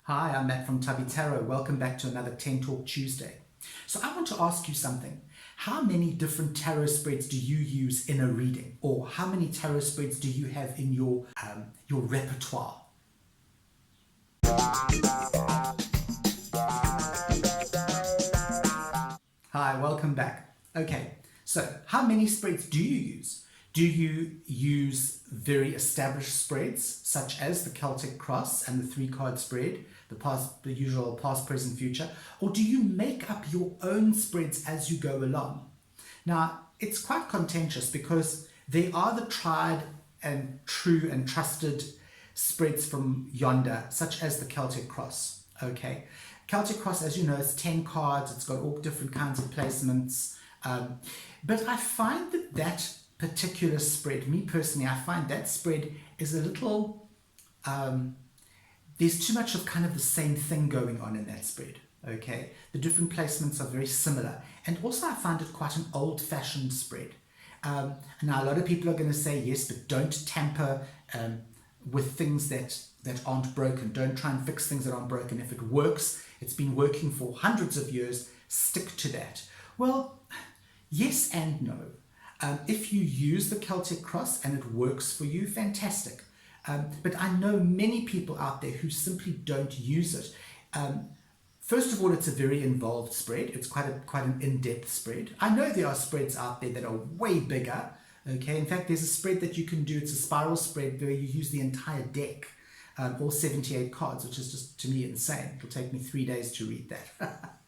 Hi, I'm Matt from Tubby Tarot. Welcome back to another 10 Talk Tuesday. So I want to ask you something. How many different tarot spreads do you use in a reading? Or how many tarot spreads do you have in your repertoire? Hi, welcome back. Okay, so how many spreads do you use? Do you use very established spreads, such as the Celtic Cross and the 3-card spread, the usual past, present, future, or do you make up your own spreads as you go along? Now, it's quite contentious because they are the tried and true and trusted spreads from yonder, such as the Celtic Cross. Okay, Celtic Cross, as you know, is 10 cards. It's got all different kinds of placements. But I find that particular spread, me personally, I find that spread is a little, there's too much of kind of the same thing going on in that spread. Okay, the different placements are very similar. And also I find it quite an old-fashioned spread. Now, a lot of people are going to say, yes, but don't tamper with things that aren't broken. Don't try and fix things that aren't broken. If it works, it's been working for hundreds of years, stick to that. Well, yes and no. If you use the Celtic Cross and it works for you, fantastic. But I know many people out there who simply don't use it. First of all, it's a very involved spread. It's quite an in-depth spread. I know there are spreads out there that are way bigger. Okay, in fact, there's a spread that you can do. It's a spiral spread where you use the entire deck, all 78 cards, which is just, to me, insane. It'll take me 3 days to read that.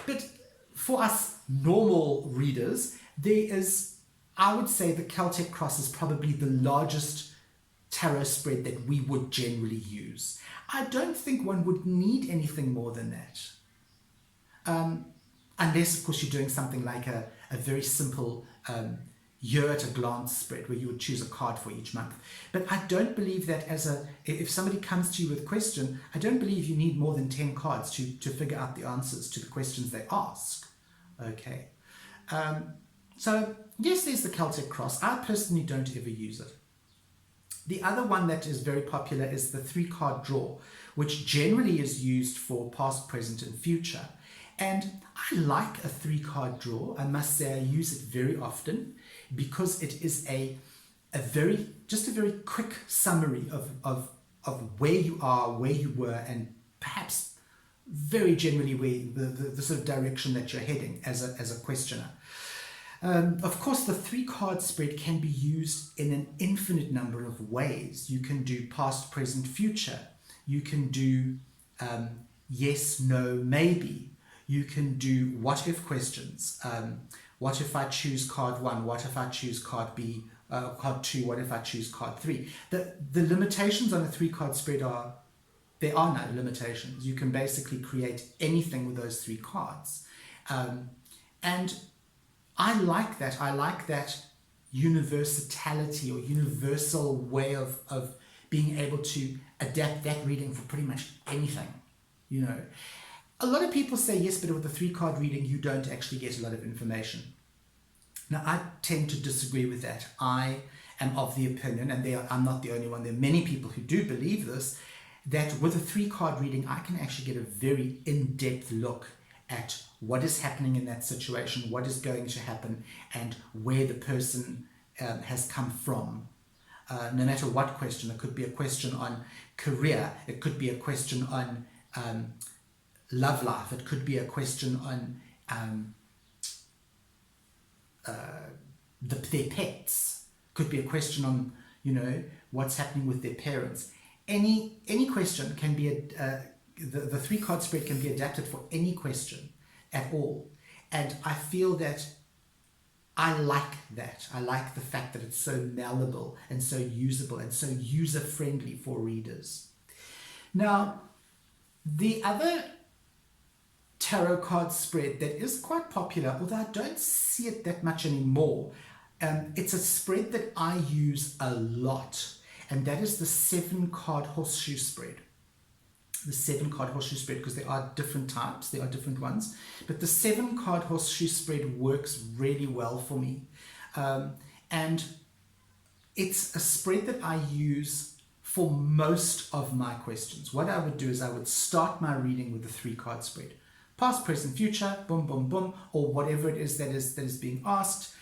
But for us normal readers, there is, I would say, the Celtic Cross is probably the largest tarot spread that we would generally use. I don't think one would need anything more than that. Unless, of course, you're doing something like a very simple year-at-a-glance spread where you would choose a card for each month. But I don't believe that if somebody comes to you with a question, I don't believe you need more than 10 cards to figure out the answers to the questions they ask. Okay. So, yes, there's the Celtic Cross. I personally don't ever use it. The other one that is very popular is the 3-card draw, which generally is used for past, present, and future. And I like a 3-card draw. I must say I use it very often because it is a very quick summary of where you are, where you were, and perhaps very generally where the sort of direction that you're heading as a questioner. Of course, the 3-card spread can be used in an infinite number of ways. You can do past, present, future. You can do yes, no, maybe. You can do what if questions. What if I choose card 1? What if I choose card B? Card 2? What if I choose card 3? The limitations on a 3-card spread there are no limitations. You can basically create anything with those 3 cards. And I like that. I like that universality or universal way of being able to adapt that reading for pretty much anything, you know. A lot of people say, yes, but with a 3-card reading, you don't actually get a lot of information. Now, I tend to disagree with that. I am of the opinion, and I'm not the only one, there are many people who do believe this, that with a 3-card reading, I can actually get a very in-depth look at what is happening in that situation, what is going to happen, and where the person has come from. No matter what question, it could be a question on career, it could be a question on love life, it could be a question on their pets, could be a question on, you know, what's happening with their parents. Any question can be the 3-card spread can be adapted for any question at all. And I feel that I like that. I like the fact that it's so malleable and so usable and so user-friendly for readers. Now, the other tarot card spread that is quite popular, although I don't see it that much anymore, it's a spread that I use a lot, and that is the 7-card Horseshoe spread. The 7-card Horseshoe spread, because there are different types, there are different ones, but the 7-card Horseshoe spread works really well for me. And it's a spread that I use for most of my questions. What I would do is I would start my reading with the 3-card spread. Past, present, future, boom, boom, boom, or whatever it is that is being asked.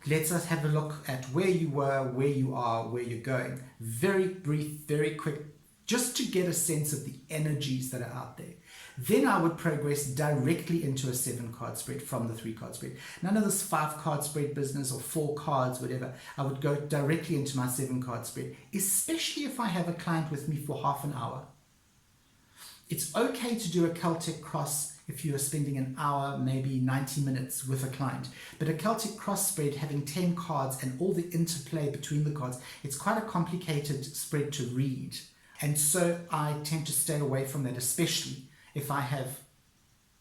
Let's us have a look at where you were, where you are, where you're going. Very brief, very quick, just to get a sense of the energies that are out there. Then I would progress directly into a 7-card spread from the 3-card spread. None of this 5-card spread business or 4 cards, whatever. I would go directly into my 7-card spread, especially if I have a client with me for half an hour. It's okay to do a Celtic Cross if you are spending an hour, maybe 90 minutes with a client. But a Celtic Cross spread having 10 cards and all the interplay between the cards, it's quite a complicated spread to read. And so I tend to stay away from that, especially if I have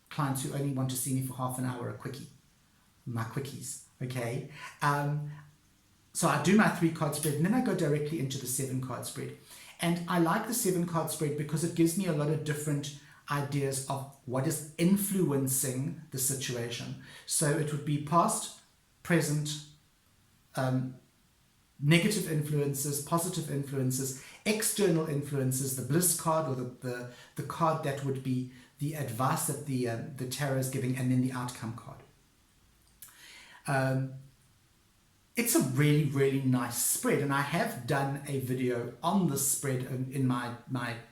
clients who only want to see me for half an hour, a quickie, my quickies, okay? So I do my 3-card spread, and then I go directly into the 7-card spread. And I like the 7-card spread because it gives me a lot of different ideas of what is influencing the situation. So it would be past, present, negative influences, positive influences, external influences, the bliss card, or the card that would be the advice that the tarot is giving, and then the outcome card. It's a really, really nice spread, and I have done a video on this spread in my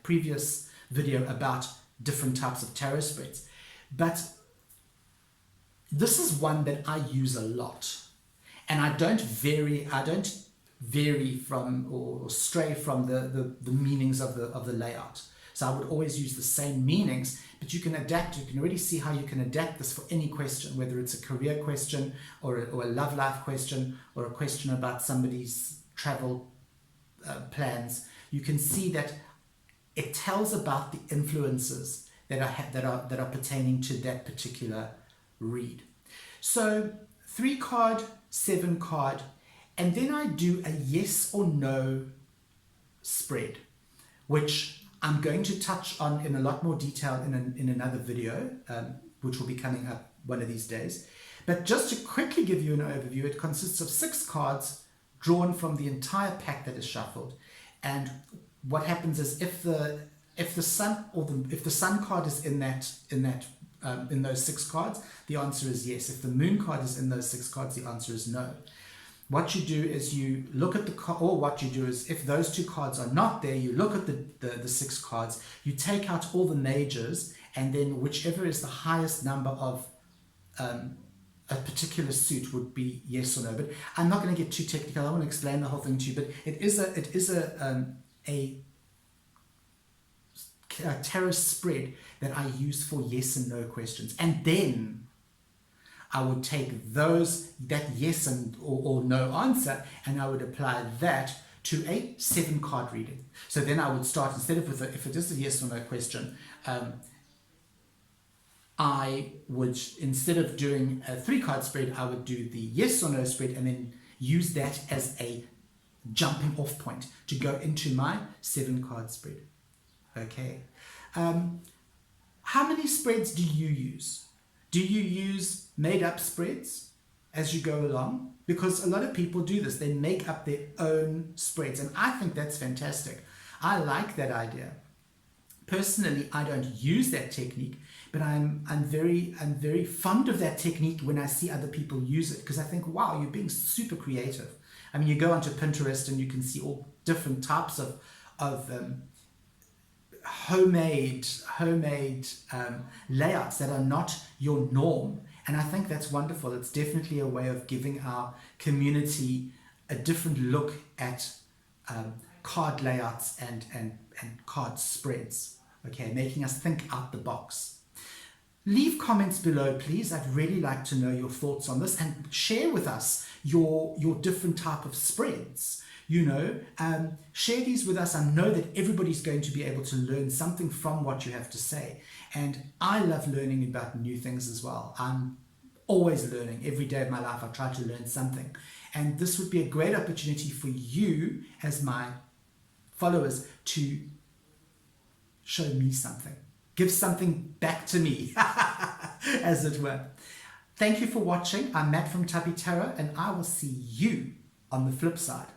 previous video about different types of tarot spreads. But this is one that I use a lot, and I don't vary from or stray from the meanings of the layout. So I would always use the same meanings, but you can adapt. You can already see how you can adapt this for any question, whether it's a career question or a love life question or a question about somebody's travel plans. You can see that it tells about the influences that are pertaining to that particular read. So 3-card, 7-card, and then I do a yes or no spread, which I'm going to touch on in a lot more detail in another video, which will be coming up one of these days. But just to quickly give you an overview, it consists of 6 cards drawn from the entire pack that is shuffled. And what happens is if the sun card is in those 6 cards, the answer is yes. If the moon card is in those 6 cards, the answer is no. What you do is you look at if those 2 cards are not there, you look at the 6 cards, you take out all the majors, and then whichever is the highest number of a particular suit would be yes or no. But I'm not going to get too technical. I want to explain the whole thing to you, but it is a tarot spread that I use for yes and no questions. And then I would take that yes or no answer, and I would apply that to a 7-card reading. So then I would start, instead of if it is a yes or no question, I would, instead of doing a 3-card spread, I would do the yes or no spread and then use that as a jumping off point to go into my 7-card spread. Okay. How many spreads do you use? Do you use made-up spreads as you go along? Because a lot of people do this. They make up their own spreads, and I think that's fantastic. I like that idea. Personally, I don't use that technique, but I'm very fond of that technique when I see other people use it, because I think, wow, you're being super creative. I mean, you go onto Pinterest and you can see all different types of homemade layouts that are not your norm, and I think that's wonderful. It's definitely a way of giving our community a different look at card layouts and card spreads. Okay, making us think out the box. Leave comments below, please. I'd really like to know your thoughts on this, and share with us your different type of spreads. Share these with us. I know that everybody's going to be able to learn something from what you have to say. And I love learning about new things as well. I'm always learning. Every day of my life, I try to learn something. And this would be a great opportunity for you as my followers to show me something. Give something back to me, as it were. Thank you for watching. I'm Matt from Tubby Tarot, and I will see you on the flip side.